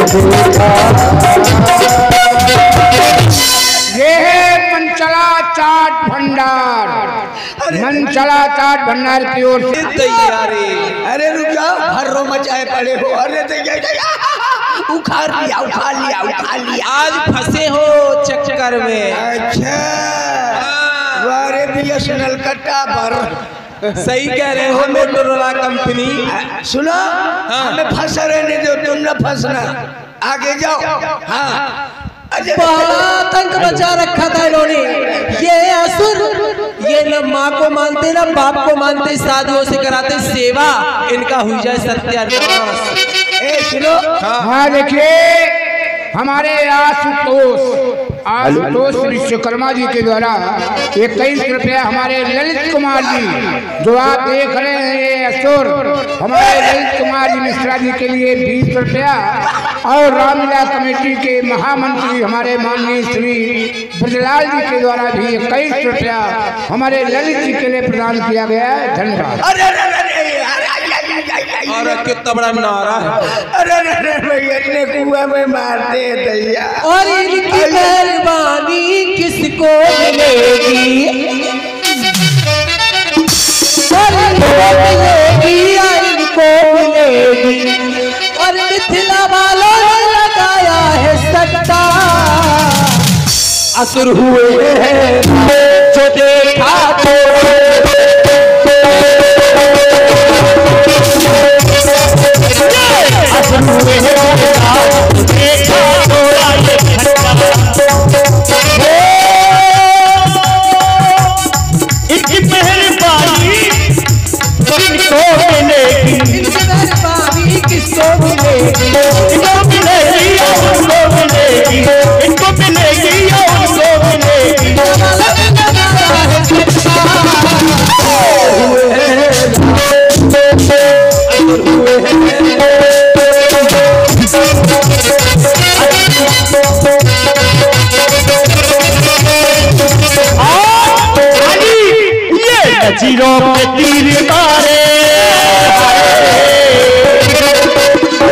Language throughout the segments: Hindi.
ये है मनचला चाट भंडार, मनचला चाट भंडार की ओर से तैयारी। अरे रुक जाओ, हर्रो मचाए पड़े हो। अरे उखाड़ लिया उखाड़ लिया उखाड़ लिया। आज फंसे हो चक्कर में। अच्छा वारे बीएसएनएल का टावर। सही कह रहे हो मोटोरोला कंपनी। सुनो हमें फंसा रहने दो, तुम ना फंसना, आगे जाओ। हाँ बड़ा आतंक बचा रखा था इन्होंने। ये असुर ये न माँ को मानते न बाप को मानते, साधुओं से कराते सेवा, इनका हुई जाए सत्यानाश। सुनो हाँ देखिए हमारे आशुतोष विश्वकर्मा जी के द्वारा 21 रुपया हमारे ललित कुमार जी जो आप देख रहे हैं, ये असुर हमारे ललित कुमार जी मिश्रा जी के लिए 20 रुपया और रामलीला कमेटी के महामंत्री हमारे माननीय श्री ब्रजलाल जी के द्वारा भी 21 रुपया हमारे ललित जी के लिए प्रदान किया गया है। धन्यवाद। और कितना बड़ा नारा है। अरे इतने कुआं में मारते हैं दैया। और इनकी मेहरबानी किसको मिलेगी, इनको मिलेगी। और मिथिला वालों ने लगाया है सट्टा, असुर हुए हैं जो देखा तो इनकी मेहरबानी किसको मिलेगी, किसको मिलेगी, इनको मिलेगी या उनको मिलेगी, इनको मिलेगी या उनको मिलेगी। नजीरों पे तीर मारे,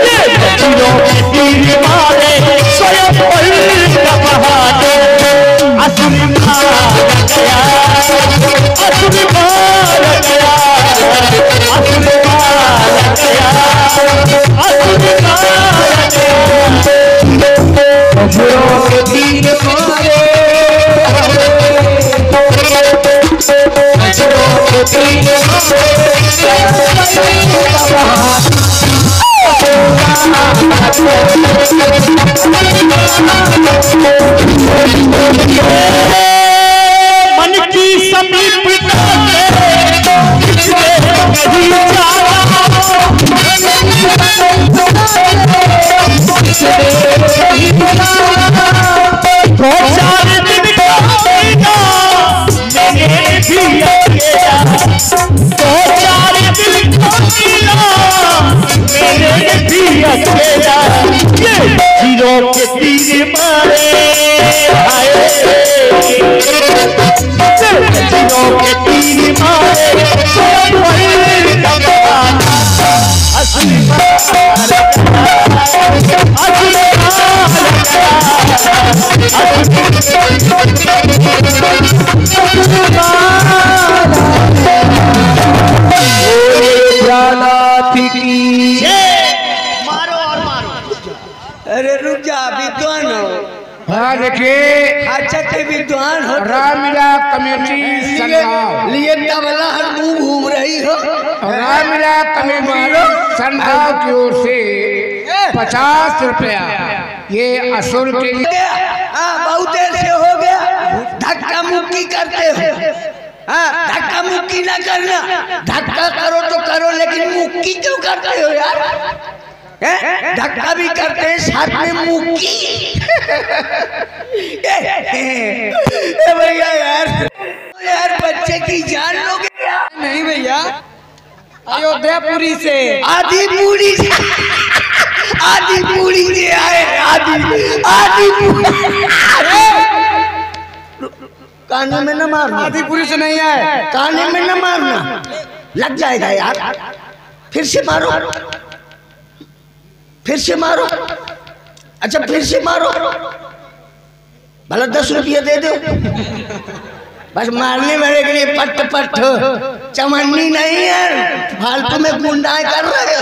ये नजीरों पे तीर मारे, स्वयं पर बहाने असुर मार गया, असुर मार गया, असुर मार गया, असुर मार गया। नजीरों पे तीर मारे, मन की समीपता दो चार दिन का महीना मैंने भी अकेला, दो चार दिन का महीना मैंने भी अकेला। ये जीरो के तीर मारे आए, जीरो के तीर मारे अरे रुक जा, विद्वान हो। हाँ देखिए अच्छा के विद्वान हो, रामलीला कमेटी संघ लिए तबला हर मुंह घूम रही हो। रामलीला कमेटी संघ की ओर से 50 रुपया ये असुर के लिए। बहुत देर से हो गया, धक्का मुक्की करते हो। हाँ धक्का मुक्की ना करना, धक्का करो तो करो लेकिन मुक्की क्यों करते हो यार? धक्का भी करते हैं साथ में मुक्की। भैया यार बच्चे की जान लोगे क्या? नहीं भैया, अयोध्यापुरी से आदिपुरी से, आदिपुरी से आए, काने में न मारना, आदिपुरी से नहीं आए, काने में न मारना, लग जाएगा यार। फिर से मारो, फिर से मारो। अच्छा फिर से मारो, भला 10 रुपया दे दो, बस मारने वाले के लिए पट पट चमन्नी नहीं है, फालतू में गुंडाई कर रहे हो।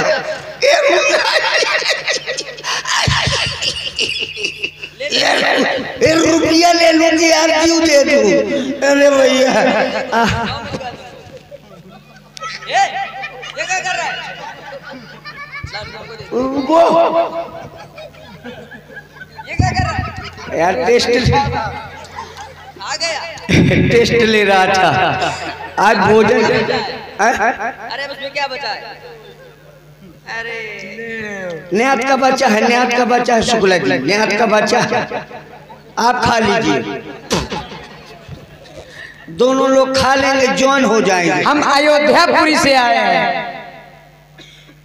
रुपया ले लूंगी यार, क्यों दे दूं? अरे भैया ये क्या कर रहा है? ये क्या कर रहा है यार? टेस्ट आ गया। टेस्ट ले रहा था आज भोजन। अरे उसमें क्या बचा है? अरे न्यात का बच्चा है, न्यात का बच्चा है शुक्ला जी, न्यात का बच्चा आप खा लीजिए, दोनों लोग खा लेंगे, जॉन हो जाएंगे। हम अयोध्यापुरी से आए हैं।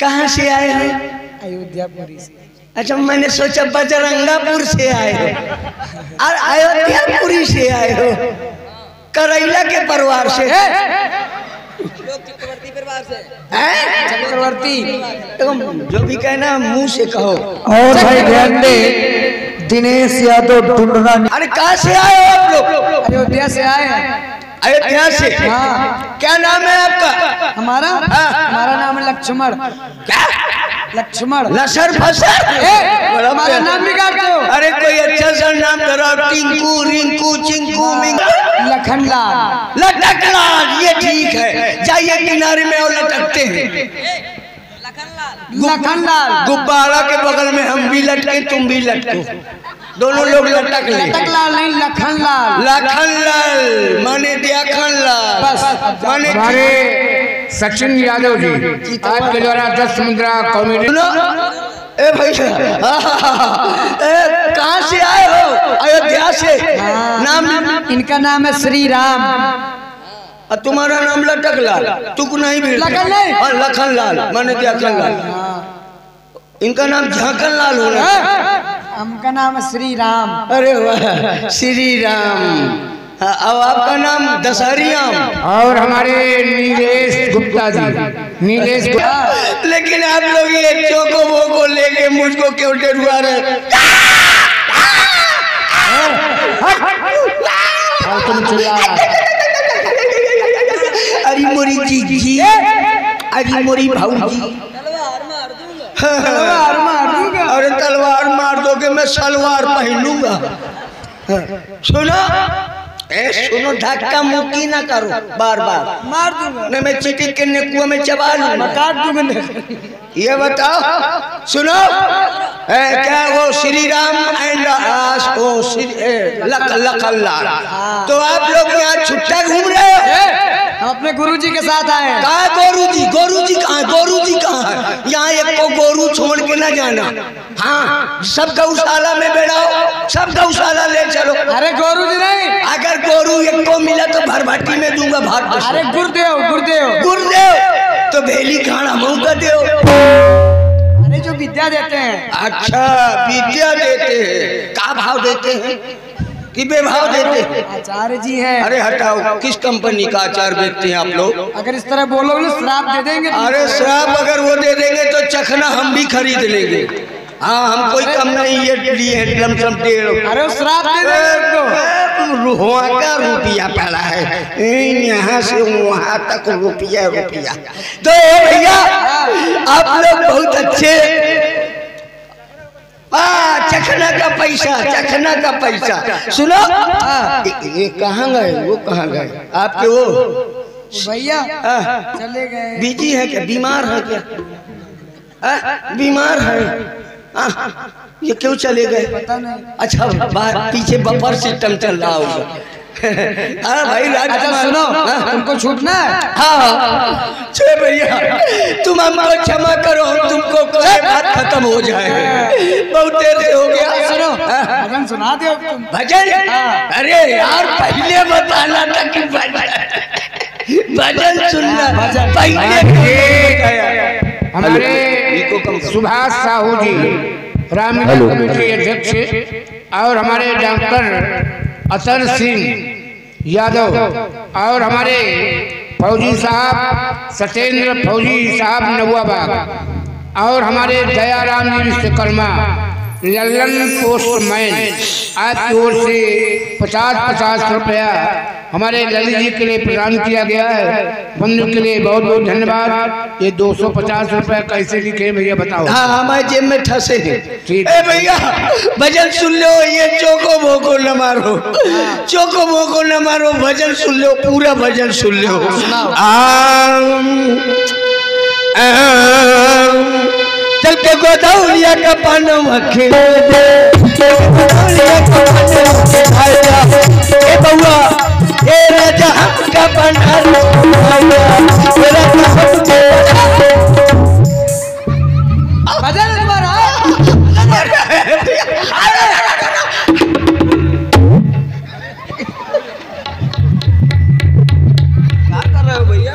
कहाँ से आए हैं? अयोध्यापुरी से। अच्छा मैंने सोचा बजरंगापुर से आए हो और अयोध्यापुरी से आए हो, करैला के परिवार से। चक्रवर्ती परिवार से। चक्रवर्ती जो भी कहना मुंह से कहो। और भाई ध्यान दे, दिनेश यादव ढूंढना। अरे कहाँ से आए हो आप लोग? अयोध्या से आए हैं। अयोध्या से? हाँ। क्या नाम है आपका? हमारा हमारा नाम है लक्ष्मण। क्या? लक्ष्मण। लसर फसर? हमारा नाम बिगाड़ते हो। अरे कोई अच्छा सा नाम करो, टिंकू रिंकू चिंकू मिंकू। लखनलाल। लटकलाल, ये ठीक है, जाइए किनारे में और लटकते हैं। लखनलाल। गुब्बारा के बगल में हम भी लटके, तुम भी लटको, दोनों लोग लटक ले। लटकलाल नहीं, लखनलाल। लखनलाल माने देखनलाल, बस माने हमारे सचिन यादव जी आपके द्वारा 10 मुद्रा कॉमेडी। ए भैया कहाँ से आए हो? अयोध्या से। नाम? इनका नाम है श्री राम। और तुम्हारा नाम लटकलाल? तुक नहीं भी लखन नहीं। और लखनलाल माने देखनलाल। इनका नाम झाकनलाल हो रहा है। हमका नाम है श्री राम। अरे वाह, श्री राम। अब आपका नाम दशहरी राम। और हमारे नीलेश गुप्ता जी, नीलेश गुप्ता। लेकिन आप लोग ये चोको वोको लेके मुझको क्यों डरवा रहे? तुम चिल्ला अरे मोरी जी, अरे मोरी भाऊजी, तलवार मार दूंगा। अरे तलवार मार दोगे, मैं सलवार पहनूंगा। सुनो सुनो, धक्का मुक्की ना करो बार बार, मार दूंगा। नहीं मैं चिटिक के नेकुआ में चबा लूंगा, काट दूंगा। ये बताओ, सुनो क्या वो श्री राम एंड लखनलाल, तो आप लोग यहाँ छुट्टा घूम रहे हो? हम अपने गुरुजी के साथ आए हैं। कहाँ गोरू जी? गोरू जी कहाँ? गोरू जी कहाँ है? यहाँ एक को गोरू छोड़ के ना जाना। हाँ, सब गौशाला में बैठाओ, सब गौशाला ले चलो। अरे गुरुजी नहीं, अगर गोरू एक को मिला तो भरभट्टी में दूंगा भाग। अरे गुरुदेव गुरुदेव गुरुदेव तो भेली खाना मुँह का देव। अरे जो विद्या देते हैं। अच्छा विद्या देते हैं, क्या भाव देते हैं कि बेभाव देते हैं? आचार्य जी हैं। अरे हटाओ, किस कंपनी का अचार बेचते हैं आप लोग? अगर इस तरह बोलोगे श्राप दे देंगे। अरे श्राप अगर वो दे देंगे तो चखना हम भी खरीद लेंगे। हाँ, हम कोई कम नहीं ये लिए हैं, लमसम 1.5। अरे श्राप दे देंगे वहाँ का रुपया पड़ा है, यहाँ से वहाँ तक रुपया रुपया। तो भैया आप लोग बहुत अच्छे। चखना का पैसा, चखना का पैसा। सुनो ये कहाँ गए? वो कहाँ गए आपके? वो भैया चले गए। बिजी है क्या? बीमार है क्या? बीमार है? ये क्यों चले गए? पता नहीं। अच्छा पीछे बफर सिस्टम चल रहा होगा। हाँ भाई राज। अच्छा सुनो, तुमको छूटना है? हाँ छे भैया, तुम हमको क्षमा करो, तुमको कोई बात खत्म हो जाए, बहुत देर से हो गया। सुनो, भजन सुना दो तुम। भजन? अरे यार पहले बताना था कि भजन सुनना, पहले। हमारे सुभाष साहू जी रामलीला कमेटी अध्यक्ष और हमारे डॉक्टर अतर सिंह यादव और हमारे फौजी साहब सत्येंद्र फौजी साहब नवाबाग और हमारे दयाराम जी विश्वकर्मा लल्लन पोस्टमैन आपकी ओर से 50-50 रुपया हमारे ललित जी के लिए प्रदान किया गया है। बंधु के लिए बहुत बहुत धन्यवाद। ये 250 रुपया कैसे लिखे भैया बताओ? हाँ हमारे जेब में ठसे हैं। ठीक ए भैया भजन सुन लो, ये चोको भोको न मारो, चोको भोको न मारो, भजन सुन लो, पूरा भजन सुन लो। चल के गोदौलिया का पानवा खेले दे, गोदौलिया का पानवा खेले दे। ए बउआ ए राजा का बना लो, भजन तुम्हारा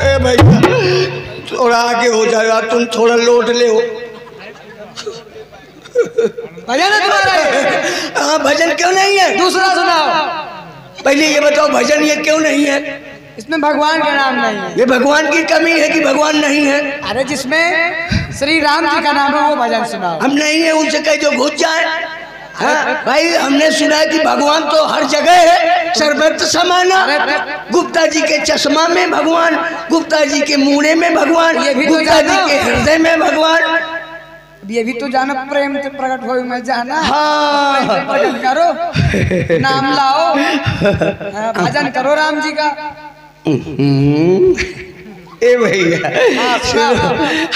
ए भैया थोड़ा आगे हो जाएगा, तुम थोड़ा लोट ले हो। भजन तुम्हारा हाँ भजन क्यों नहीं है? दूसरा सुनाओ। पहले ये बताओ भजन ये क्यों नहीं है? इसमें भगवान का नाम नहीं है। ये भगवान की कमी है कि भगवान नहीं है? अरे जिसमें श्री राम जी का नाम है वो भजन सुनाओ। हम नहीं है, उनसे कह जो घुस जाए। हाँ भाई हमने सुना है कि भगवान तो हर जगह है, सर्वत्र समाना। गुप्ता जी के चश्मा में भगवान, गुप्ता जी के मूड़े में भगवान, गुप्ता जी के हृदय में भगवान। ये भी तो जाना प्रेम से प्रकट हो मैं जाना। हाँ प्रकट करो, नाम लाओ, भजन करो राम जी का। ए भैया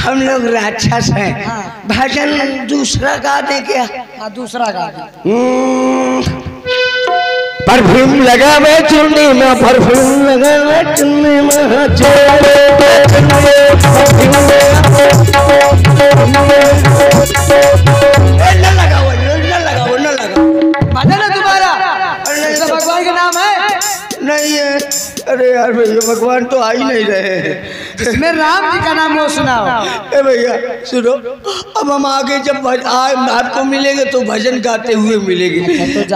हम लोग राक्षस हैं, भजन दूसरा गा दे क्या? हाँ दूसरा गा दे। परफ्यूम लगावे चुन्नी में, परफ्यूम लगावे चुन्नी में, न लगाओ न लगाओ न लगाओ। भजन है तुम्हारा? भगवान का नाम है? नहीं है। अरे यार भैया भगवान तो आ ही नहीं रहे हैं। जिसमें राम जी का नाम वो सुनाओ। ए भैया सुनो, अब हम आगे जब आपको मिलेंगे तो भजन गाते हुए मिलेंगे,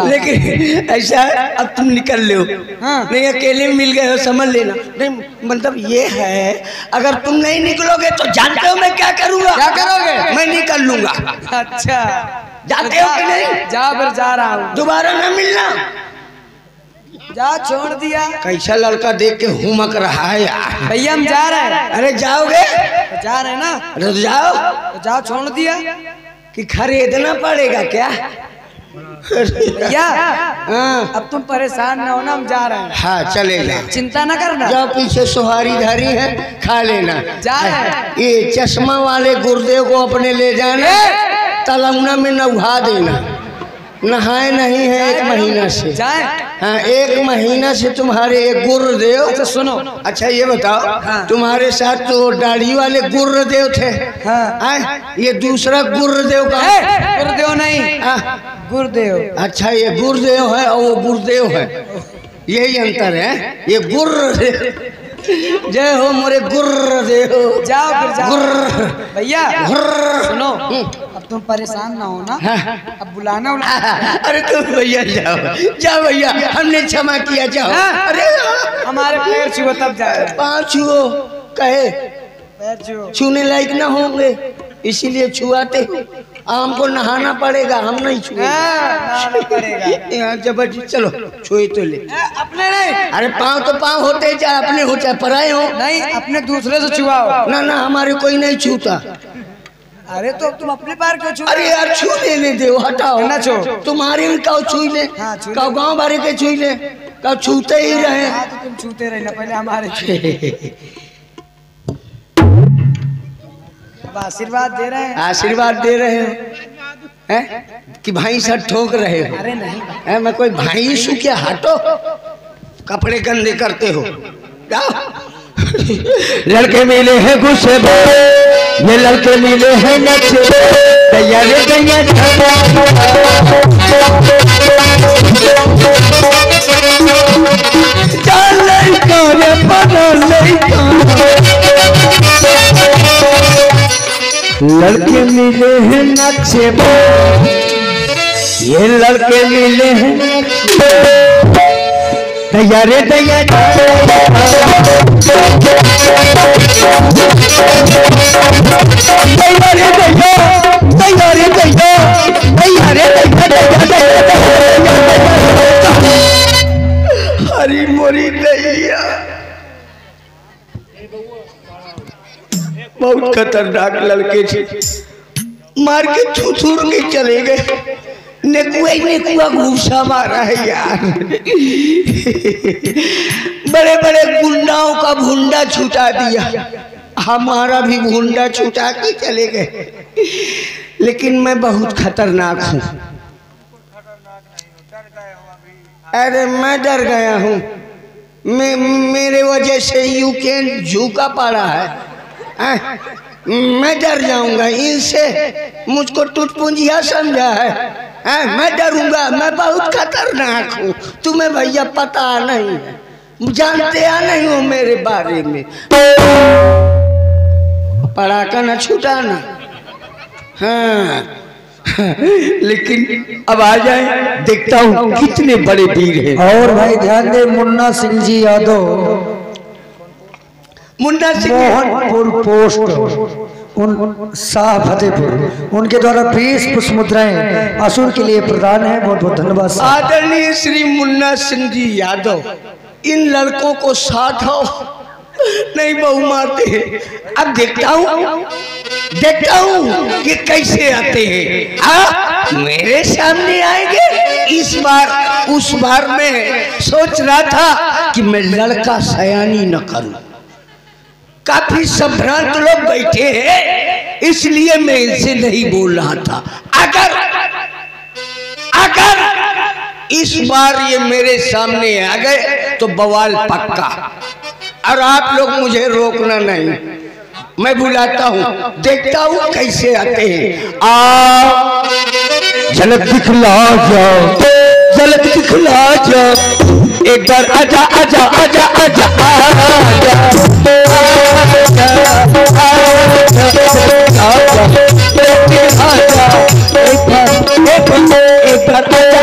लेकिन ऐसा है अब तुम निकल लो। नहीं अकेले मिल गए हो समझ लेना। नहीं मतलब ये है अगर तुम नहीं निकलोगे तो जानते हो मैं क्या करूँगा? क्या करोगे? मैं निकल लूंगा। अच्छा जाते हो कि नहीं? जा फिर जा रहा हूँ। दोबारा न मिलना। जा छोड़ दिया। कैसा लड़का देख के हुमक रहा है यार। भैया हम जा रहे हैं। अरे जाओगे? तो जा रहे हैं ना। अरे तो जाओ। तो जा छोड़ दिया कि खरीदना पड़ेगा क्या? भैया अब तुम परेशान ना हो ना, हम जा रहे हैं। हाँ चले जाओ, चिंता ना करना। जाओ पीछे सुहारी धरी है खा लेना। जा रहे हैं। ये चश्मा वाले गुर्दे को अपने ले जाना, तलौना में नहा देना। नहाए नहीं है 1 महीना से। जाए? हाँ 1 महीना से तुम्हारे एक गुरुदेव। अच्छा सुनो। अच्छा ये बताओ, हाँ। तुम्हारे साथ तो दाढ़ी वाले गुरुदेव थे। हाँ। ये दूसरा गुरुदेव का? गुरुदेव नहीं, गुरुदेव। अच्छा ये गुरुदेव है और वो गुरुदेव है, यही अंतर है। ये गुरुदेव। जय हो मोरे गुरुदेव। जाओ फिर जाओ। भैया सुनो, अब तुम परेशान ना हो ना। अब बुलाना अरे तुम भैया जाओ जाओ भैया, हमने क्षमा किया, जाओ। अरे हमारे पैर छुओ तब जाए। पाँव छुओ कहे, पैर छुओ। छूने लायक ना होंगे इसीलिए छुआते हो। हमको नहाना पड़ेगा, हम नहीं छुएंगे। यहाँ जबरदस्ती चलो छुए तो ले। अपने नहीं। अरे पाँव तो पाँव होते हैं, चाहे अपने हो चाहे पराए हो। नहीं अपने दूसरे से छुआओ। ना ना हमारे कोई नहीं छूता। अरे तो तुम अपने पैर क्यों छू? अरे यार छू लेने दो, हटाओ ना छू। तुम्हारे भी काउ छू ले, काउ गाँव बारे के छू ले, काउ छूते ही रहे। तो तुम छूते रहना पहले हमारे। आशीर्वाद दे रहे हैं। आशीर्वाद दे रहे हैं कि भाई सर ठोक रहे हो? अरे नहीं है मैं कोई भाई शू क्या? हटो, कपड़े गंदे करते हो। लड़के मिले हैं गुस्से, ये लड़के मिले हैं नचे, तैयारी लड़के मिले हैं नचे, ये लड़के मिले हैं तैयारी तैयारी तैयारी तैयारी हरी मोरी दैया बहुत खतरनाक लड़के थे, मार के थूथूर के चले गए। नेकुआ घूसा मारा है यार। बड़े बड़े गुंडाओं का भुंडा छुटा दिया, हमारा भी भुंडा छुटा के चले गए। लेकिन मैं बहुत खतरनाक हूँ। अरे मैं डर गया हूँ, मेरे वजह से यूक्रेन झुका पड़ा है। मैं डर जाऊंगा इनसे, मुझको टुटपुंजिया समझा है। मैं डरूंगा, मैं बहुत खतरनाक हूँ। तुम्हें भैया पता नहीं है, जानते या नहीं हो मेरे बारे में। पड़ाका न छुटाना। हाँ लेकिन अब आ जाए, देखता हूँ कितने बड़े वीर हैं। और भाई ध्यान दे, मुन्ना सिंह जी यादव, मुन्ना सिंह मोहनपुर पोस्ट उन शाह फतेहपुर, उनके द्वारा 20 पुष्प मुद्राएं असुर के लिए प्रदान है। बहुत बहुत धन्यवाद। आदरणीय श्री मुन्ना सिंह जी यादव, इन लड़कों को साथ हो नहीं बहु मारते हैं। अब देखता हूँ कि कैसे आते हैं। मेरे सामने आएंगे। इस बार उस बार मैं सोच रहा था कि मैं लड़का सयानी न करूं। काफी संभ्रांत लोग बैठे हैं, इसलिए मैं इनसे नहीं बोल रहा था। अगर इस बार ये मेरे सामने आ गए तो बवाल पक्का। और आप लोग मुझे रोकना नहीं, मैं बुलाता हूँ, देखता हूँ कैसे आते हैं। आ झलक दिखला जाओ, झलक दिखला जाओ, एक बार आजा आजा आजा आजा एक बार आजा आजा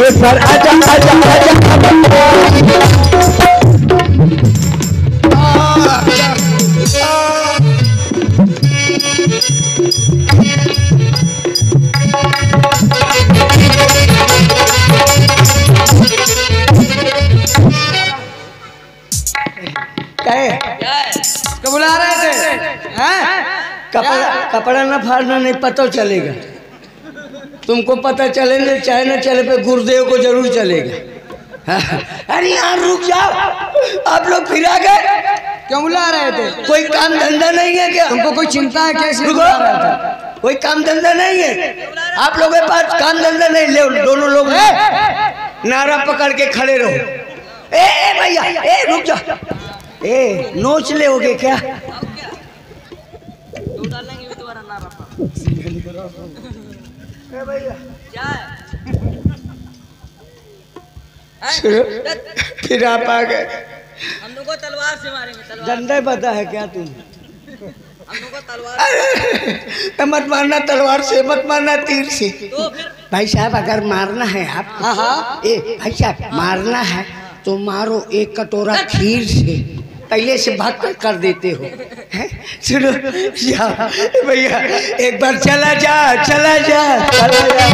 एक बार आजा आजा बुला रहे थे। कपड़ा न फाड़ना नहीं पता चलेगा। तुमको पता चले न चाहे न चले पे गुरुदेव को जरूर चलेगा। अरे यार रुक जाओ, आप लोग फिर आ गए। क्यों बुला रहे थे? कोई काम धंधा नहीं है क्या? तुमको कोई चिंता है? कैसे रुको, कोई काम धंधा नहीं है आप लोगों के पास? काम धंधा नहीं, ले दोनों लोग नारा पकड़ के खड़े रहो। ए भैया, ए रुक जा, ए नोच ले होगे क्या? फिर आप आ गए। हम लोग को तलवार से मारेंगे। डंडा पता है क्या तुम? हम लोग को तलवार मत मारना तलवार से, मत मारना तीर से। तो फिर भाई साहब अगर मारना है आप, हाँ ए भाई साहब मारना है तो मारो एक कटोरा खीर से, पहले से भाग कर देते हो। सुनो भैया, एक बार चला जा चला जा चला जा,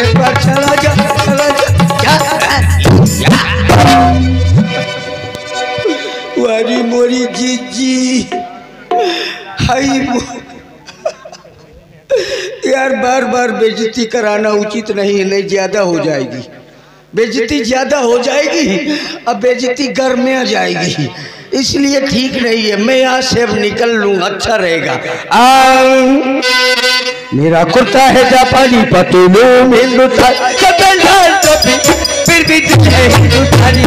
एक बार चला जा चला जा। वारी मोरी जीजी हाई यार, बार बार बेइज्जती कराना उचित नहीं है, नहीं ज्यादा हो जाएगी बेइज्जती, ज्यादा हो जाएगी अब बेइज्जती घर में आ जाएगी, इसलिए ठीक नहीं है। मैं यहाँ से अब निकल लूँ, अच्छा रहेगा। मेरा कुर्ता है जापानी पतलून हिंदुस्तान, फिर भी तुझे हिंदुस्तानी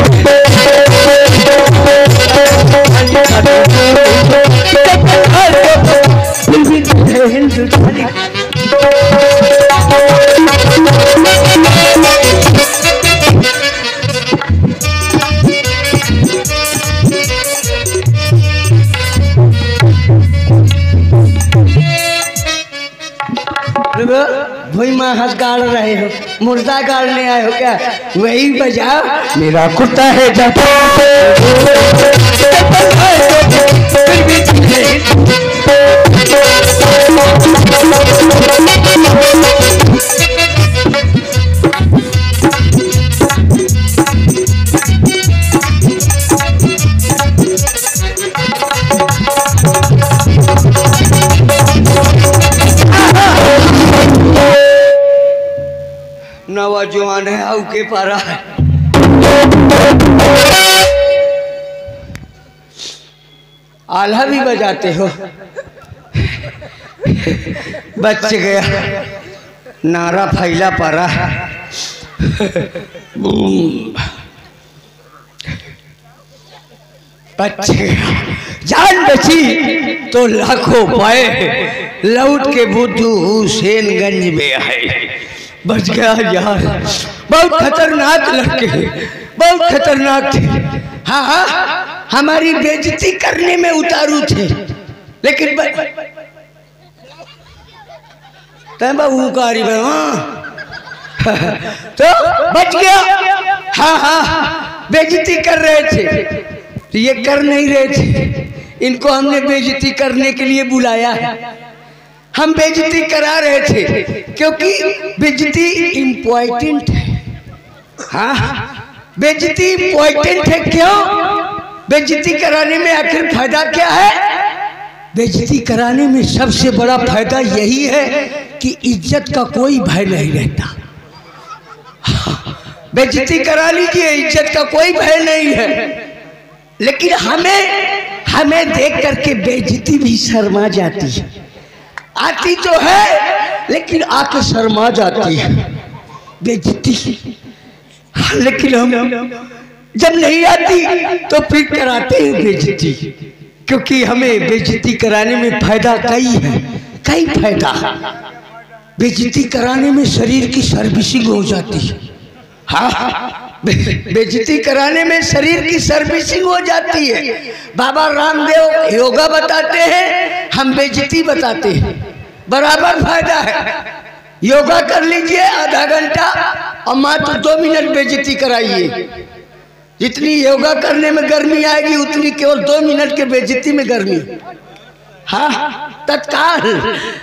फिर भी तुझे हिंदुस्तानी। भुई में हंस गाड़ रहे हो, मुर्दा गाड़ने आए हो क्या? वही बजाओ। मेरा कुत्ता है जादू नौजवान है आउ के पारा है। आल्हा भी बजाते हो। बच गया, नारा फैला पारा। बच गया, जान बची तो लाखों पाए, लौट के बुद्धू हुसैनगंज में है। बच गया यार, बहुत खतरनाक लड़के, बहुत खतरनाक थे। हाँ हाँ, हमारी बेइज्जती करने में उतारू थे, लेकिन तो बच गया। हाँ हाँ, बेइज्जती कर रहे थे तो ये कर नहीं रहे थे, इनको हमने बेइज्जती करने के लिए बुलाया है। हम बेइज्जती करा रहे थे क्योंकि बेइज्जती इम्पोर्टेंट है। हाँ, बेइज्जती इम्पोर्टेंट है। क्यों? बेइज्जती कराने में आखिर फायदा क्या है? बेइज्जती कराने में सबसे बड़ा फायदा यही है कि इज्जत का कोई भय नहीं रहता। बेइज्जती करा लीजिए, इज्जत का कोई भय नहीं है। लेकिन हमें देख करके बेइज्जती भी शर्मा जाती है। आती तो है लेकिन आके शर्मा जाती है बेइज्जती। लेकिन हम जब नहीं आती तो फिर कराते हैं बेइज्जती, क्योंकि हमें बेइज्जती कराने में फायदा कई है, कई फायदा। बेइज्जती कराने में शरीर की सर्विसिंग हो जाती है। हाँ, बेइज्जती कराने में शरीर की सर्विसिंग हो जाती है। बाबा रामदेव योगा बताते हैं, हम बेइज्जती बताते हैं, बराबर फायदा है। योगा कर लीजिए आधा घंटा और मात्र 2 मिनट बेइज्जती कराइए। जितनी योगा करने में गर्मी आएगी उतनी केवल 2 मिनट के बेइज्जती में गर्मी। हाँ, तत्काल।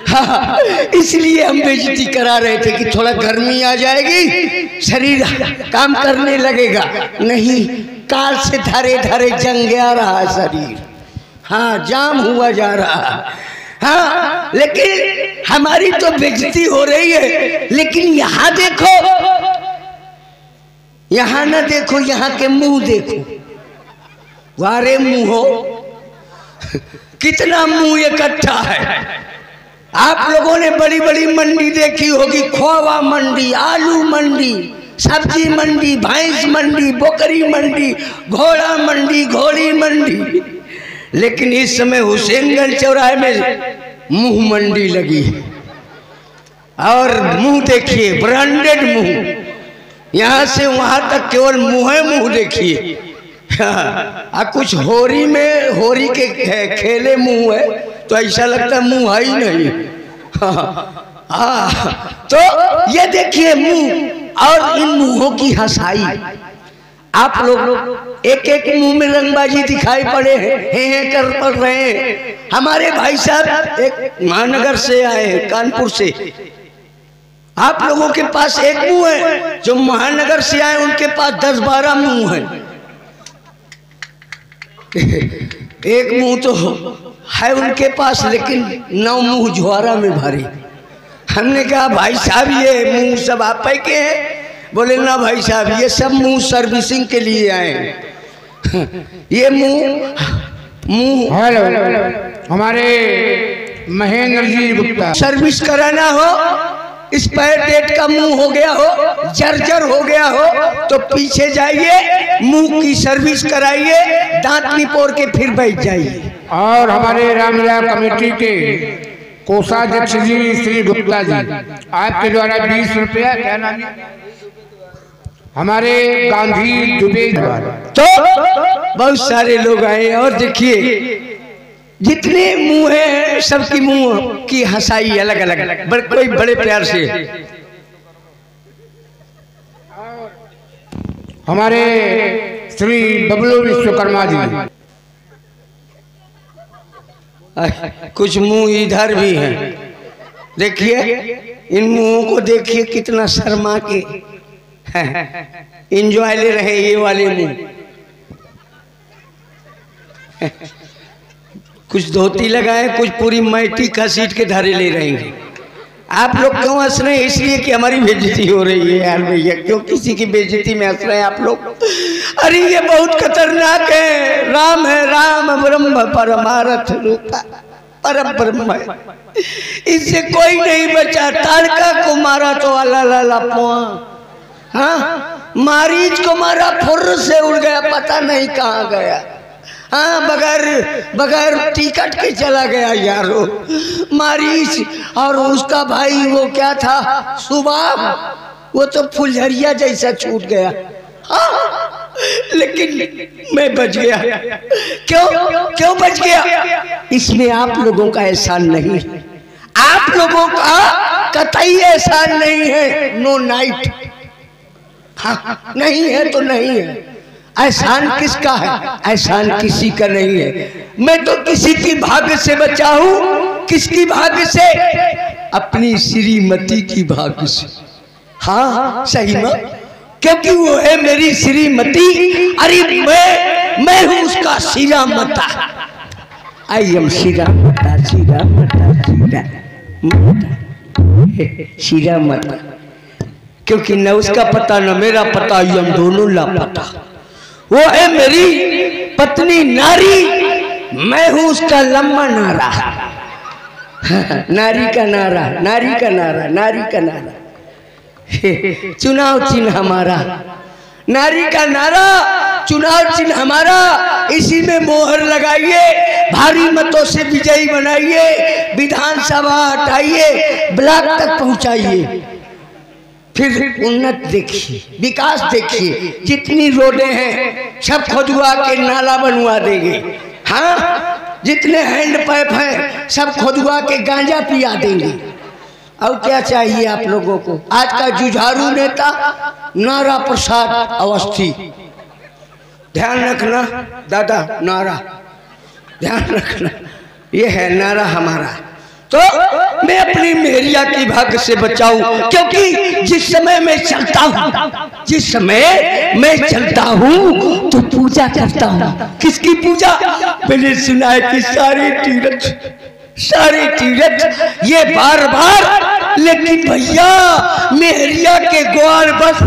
हाँ, इसलिए हम बेइज्जती करा रहे थे कि थोड़ा गर्मी आ जाएगी, शरीर काम करने लगेगा। नहीं, काल से धरे धरे जंग आ रहा शरीर। हाँ, जाम हुआ जा रहा। हाँ, लेकिन हमारी तो बेइज्जती हो रही है। लेकिन यहाँ देखो, यहाँ ना देखो, यहाँ के मुंह देखो। वारे मुंह हो, कितना मुंह इकट्ठा है। आप लोगों ने बड़ी बड़ी मंडी देखी होगी, खोवा मंडी, आलू मंडी, सब्जी मंडी, भैंस मंडी, बकरी मंडी, घोड़ा मंडी, घोड़ी मंडी। लेकिन इस समय हुसैनगंज चौराहे में मुंह मंडी लगी है। और मुंह देखिए, ब्रांडेड मुंह, यहाँ से वहां तक केवल मुंह देखिए। कुछ होरी में, होरी के खेले मुंह है तो ऐसा लगता है मुंह है ही नहीं। तो ये देखिए मुंह, और इन मुंहों की हंसाई। आप लोग एक एक मुंह में रंगबाजी दिखाई पड़े हैं, कर पड़ रहे हैं। हमारे भाई साहब एक महानगर से आए हैं, कानपुर से। आप लोगों के पास एक मुंह है, जो महानगर से आए उनके पास 10-12 मुंह है। एक मुंह तो है उनके पास, लेकिन 9 मुंह ज्वारा में भरे। हमने कहा भाई साहब ये मुंह सब आप ही के हैं? बोले ना भाई साहब, ये सब मुंह सर्विसिंग के लिए आए हैं। ये मुंह हमारे महेंद्र जी गुप्ता सर्विस कराना हो, एक्सपायर डेट का मुंह हो गया हो, जर्जर हो गया हो, तो पीछे जाइए, मुंह की सर्विस कराइए, दांत निपोर के फिर बैठ जाइए। और हमारे रामलीला कमेटी के कोषाध्यक्ष जी श्री गुप्ता जी, आपके द्वारा 20 रुपया, क्या नाम है, हमारे गांधी दुबे। तो बहुत सारे लोग आए। और देखिए जितने मुंह हैं सबकी मुंह की हंसाई अलग अलग, कोई बड़े प्यार से। हमारे श्री बबलू विश्वकर्मा जी, कुछ मुंह इधर भी हैं, देखिए इन मुंहों को देखिए कितना शर्मा के इंजॉय ले रहे ये वाले मुंह। कुछ धोती लगाए, कुछ पूरी मैटी का सीट के धारे ले रहे हैं। आप लोग क्यों हंस रहे हैं? इसलिए कि हमारी बेइज्जती हो रही है यार भैया, क्यों किसी की बेइज्जती में हंस रहे हैं आप लोग? अरे ये बहुत खतरनाक है। राम है राम ब्रह्म परमार्थ रूपा परम ब्रह्म है, इससे कोई नहीं बचा। ताड़का को मारा तो अल्लाह पुआ, हाँ मारीच को मारा फुर्र से उड़ गया, पता नहीं कहाँ गया। हाँ बगैर टिकट के चला गया यारो मारीच। और उसका भाई वो क्या था सुबाब, वो तो फुलझरिया जैसा छूट गया। हाँ, लेकिन मैं बच गया। क्यों बच गया? इसमें आप लोगों का एहसान नहीं, आप लोगों का कतई एहसान नहीं है। नो नाइट, हाँ नहीं है तो नहीं है। एहसान किसका है? एहसान किसी का नहीं है। मैं तो किसी की भाग्य से बचा हूं। किसकी भाग्य से? अपनी श्रीमती की भाग्य से। हाँ सही में, क्योंकि वो है मेरी श्रीमती। अरे मैं हूं उसका श्रीरामता। I am श्रीरामता, श्रीरामता। क्योंकि न उसका पता न मेरा पता, हम दोनों लापता। वो है मेरी पत्नी नारी, मैं हूं उसका लंबा नारा। नारी का नारा, नारी का नारा, नारी का नारा। चुनाव चिन्ह हमारा, नारी का नारा चुनाव चिन्ह हमारा। इसी में मोहर लगाइए, भारी मतों से विजयी बनाइए, विधानसभा हटाइए, ब्लॉक तक पहुंचाइए। फिर उन्नत देखिए, विकास देखिए। जितनी रोडें हैं सब खुदवा के नाला बनवा देंगे। हाँ जितने हैंड पाइप हैं सब खुदवा के गांजा पिया देंगे। और क्या चाहिए आप लोगों को? आज का जुझारू नेता नारा प्रसाद अवस्थी, ध्यान रखना दादा, नारा ध्यान रखना, ये है नारा हमारा। तो मैं अपनी मेहरिया की भाग्य से बचाऊं, क्योंकि जिस समय मैं चलता हूं तो पूजा करता हूं। किसकी पूजा? मैंने सुना है कि सारे तीरथ ये बार बार, लेकिन भैया मेहरिया के ग्वाल बस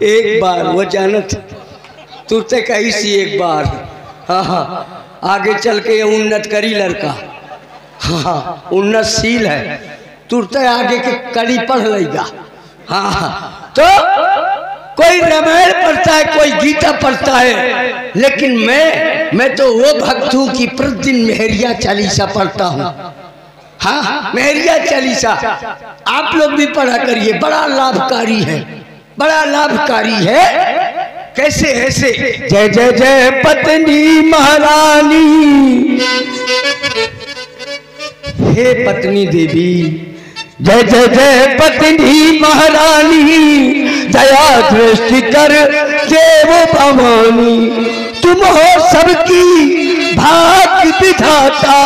एक बार। वो जानत तुरते कही सी एक बार। हाँ आगे चल के उन्नत करी लड़का। हाँ उन्नतशील है, तुरते आगे के कड़ी पढ़ लेगा। हाँ तो कोई रामायण पढ़ता है, कोई गीता पढ़ता है, लेकिन मैं तो वो भक्त हूँ कि प्रतिदिन मेहरिया चालीसा पढ़ता हूँ। हाँ मेहरिया चालीसा आप लोग भी पढ़ा करिए, बड़ा लाभकारी है, बड़ा लाभकारी है। कैसे ऐसे? जय जय जय पत्नी महारानी, हे पत्नी देवी, जय जय जय पत्नी महारानी, दया दृष्टि कर देव भवानी। तुम हो सबकी भाग्य विधाता,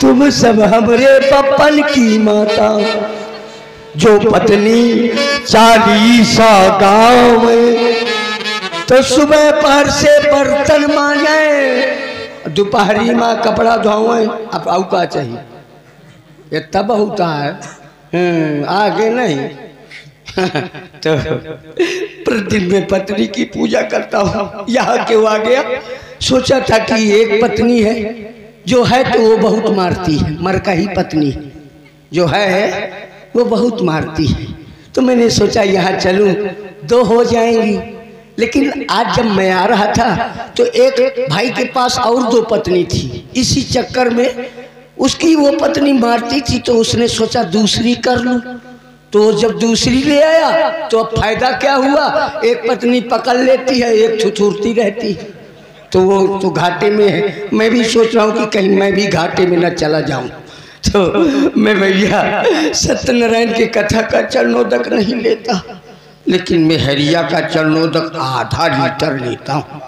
तुम सब हमरे पपन की माता। जो पत्नी 40 गाँव में, तो सुबह पहर से बर्तन मांजे, दोपहरी में कपड़ा धोए। अब आउ का चाहिए? ये तब होता है, आगे नहीं। तो प्रतिदिन में पत्नी की पूजा करता हूँ। यहाँ क्यों आ गया? सोचा था कि एक पत्नी है, जो है तो वो बहुत मारती है, मरका ही पत्नी जो है वो बहुत मारती है। तो मैंने सोचा यहाँ चलूं, 2 हो जाएंगी। लेकिन आज जब मैं आ रहा था तो एक भाई के पास और 2 पत्नी थी। इसी चक्कर में उसकी वो पत्नी मारती थी, तो उसने सोचा दूसरी कर लूं। तो जब दूसरी ले आया तो अब फायदा क्या हुआ? एक पत्नी पकड़ लेती है, एक थुथुरती रहती है। तो वो तो घाटे में है। मैं भी सोच रहा हूँ कि कहीं मैं भी घाटे में न चला जाऊँ। तो मैं भैया सत्यनारायण की कथा का चरणोदक नहीं लेता, लेकिन मैं हरिया का चरणोदक आधा लीटर लेता हूँ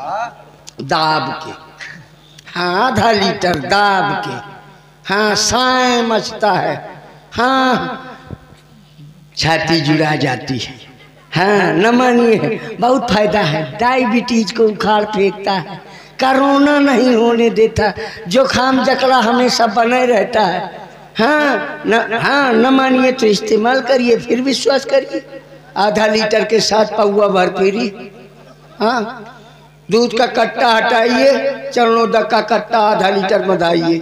दाब के। हाँ, आधा लीटर दाब के। हाँ, साए मचता है। हाँ, छाती जुड़ा जाती है। हाँ, न मानिए, बहुत फायदा है। डायबिटीज को उखाड़ फेंकता है, कोरोना नहीं होने देता, जुकाम जकड़ा हमेशा बने रहता है। हाँ न मानिए तो इस्तेमाल करिए, फिर विश्वास करिए। आधा लीटर के साथ पौवा भर पेरी। हाँ, दूध का कट्टा हटाइए, चरणोदक का कट्टा आधा लीटर बधाइए,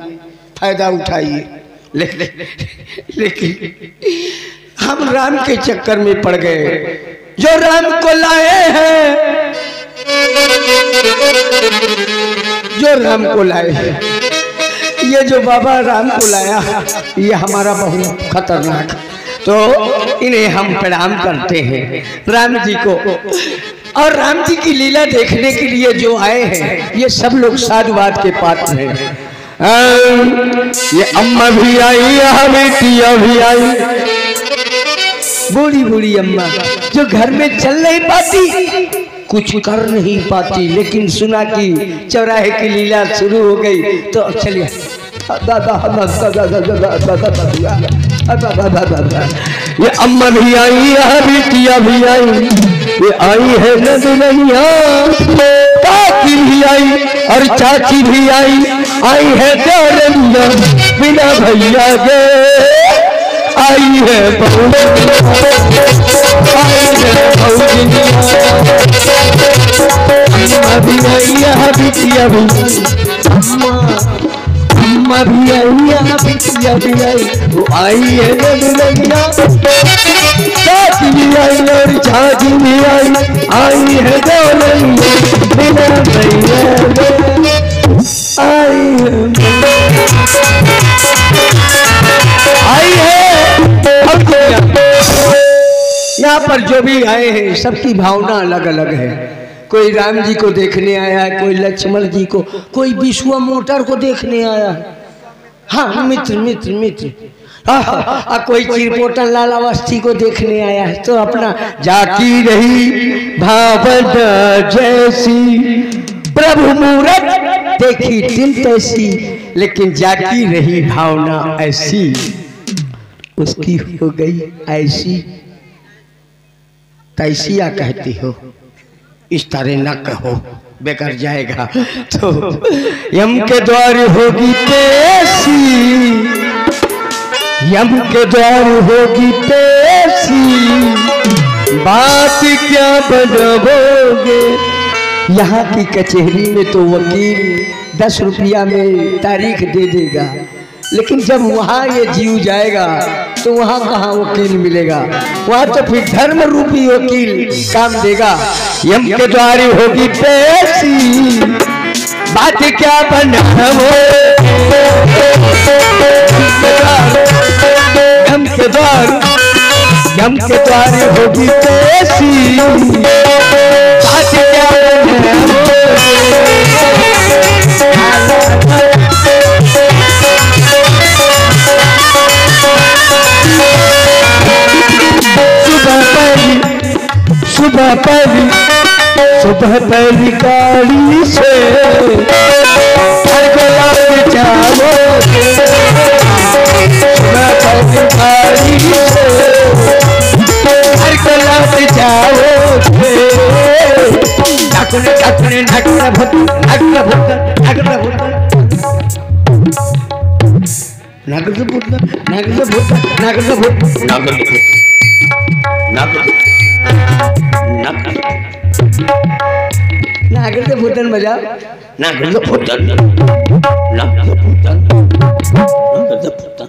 फायदा उठाइए। लेकिन हम राम के चक्कर में पड़ गए। जो राम को लाए हैं, जो राम को लाए हैं, ये जो बाबा राम को लाया, ये हमारा बहुत खतरनाक। तो इन्हें हम प्रणाम करते हैं राम जी को। और राम जी की लीला देखने के लिए जो आए हैं, ये सब लोग साधुवाद के पात्र हैं। ये अम्मा भी आई, बेटिया भी आई, बूढ़ी बूढ़ी अम्मा जो घर में चल नहीं पाती, कुछ कर नहीं पाती, लेकिन सुना कि चौराहे की लीला शुरू हो गई तो चलिए। ये अम्मा भी आई, बेटिया भी आई, ये आई है नदनिया, काकी भी आई और चाची भी आई, आई है देवरनिया बिना भैया के, आई है अम्मा भी आई, बिटिया भी, अम्मा भी आई, बिटिया भी आई, वो आई है नदनिया, चाची भी आई और चाची भी आई है देवरनिया बिना भैया के, आई है। यहाँ पर जो भी आए हैं सबकी भावना अलग अलग है। कोई राम जी को देखने आया है, कोई लक्ष्मण जी को, कोई विश्व मोटर को देखने आया है। हाँ, मित्र मित्र मित्र। कोई चिरपोटन लाल अवस्थी को देखने आया है। तो अपना जाकी रही भावना जैसी, प्रभु मूरत देखी दिल तैसी, लेकिन जाकी रही भावना ऐसी, उसकी हो गई ऐसी तैसिया कहती हो, इस तरह न कहो बेकार जाएगा। तो यम के द्वार होगी तेसी, यम के द्वार होगी तेसी, बात क्या बनोगे। यहाँ की कचहरी में तो वकील 10 रुपया में तारीख दे देगा, लेकिन जब वहाँ ये जीव जाएगा तो वहाँ कहाँ वकील मिलेगा। वहाँ तो फिर धर्म रूपी वकील काम देगा। यम के द्वार होगी पेशी, बात क्या बनाओ। यम के द्वार होगी पेशी, बात क्या बनाओ। सुबह पहली गाड़ी से हर गुलाब जाओगे, सुबह पहली गाड़ी से हर गुलाब जाओगे। ढकने ढकने भूत ढकने भूत ढकने भूत नागल भूत नागल भूत नागल भूत नागल भूत नागल भूतन बजाओ, नागल भूतन, नागल भूतन, नागल भूतन।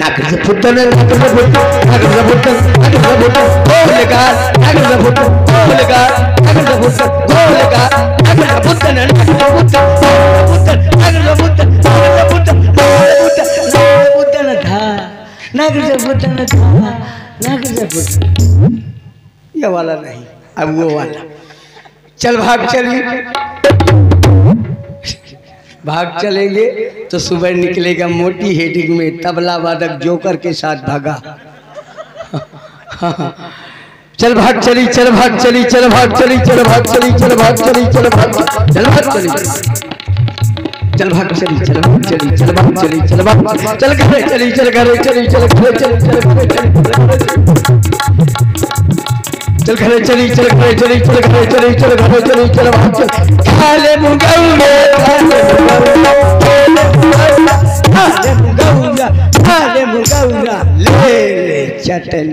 नागल भूतन, नागल भूतन, नागल भूतन, नागल भूतन, गोलगार, नागल भूतन, गोलगार, नागल भूतन, गोलगार, नागल भूतन, नागल भूतन, नागल भूतन, नागल भूतन, नागल भूतन, नागल भूतन था, नागल भूतन था, नागल ये वाला नहीं, अब वो वाला। चल भाग चलिए, भाग चलेंगे तो सुबह निकलेगा मोटी हेडिंग में तबला वादक जोकर के साथ भागा। चल भाग चली, चल भाग चली, चल भाग चली, चल भाग चली, चल भाग चली, चल भाग चल भाग चली, चल भाग चली, चल भाग चली, चल भाग चली, चल भाग चल घरे चली, चल घरे चली, चल घरे चली, चल घरे चल घरे चली, चल घरे चली, चल घरे चली, चल घरे चली, चल भाग चल। खा ले मुंगौया, खा ले मुंगौया, खा ले मुंगौया, खा ले मुंगौया, ले ले चटन।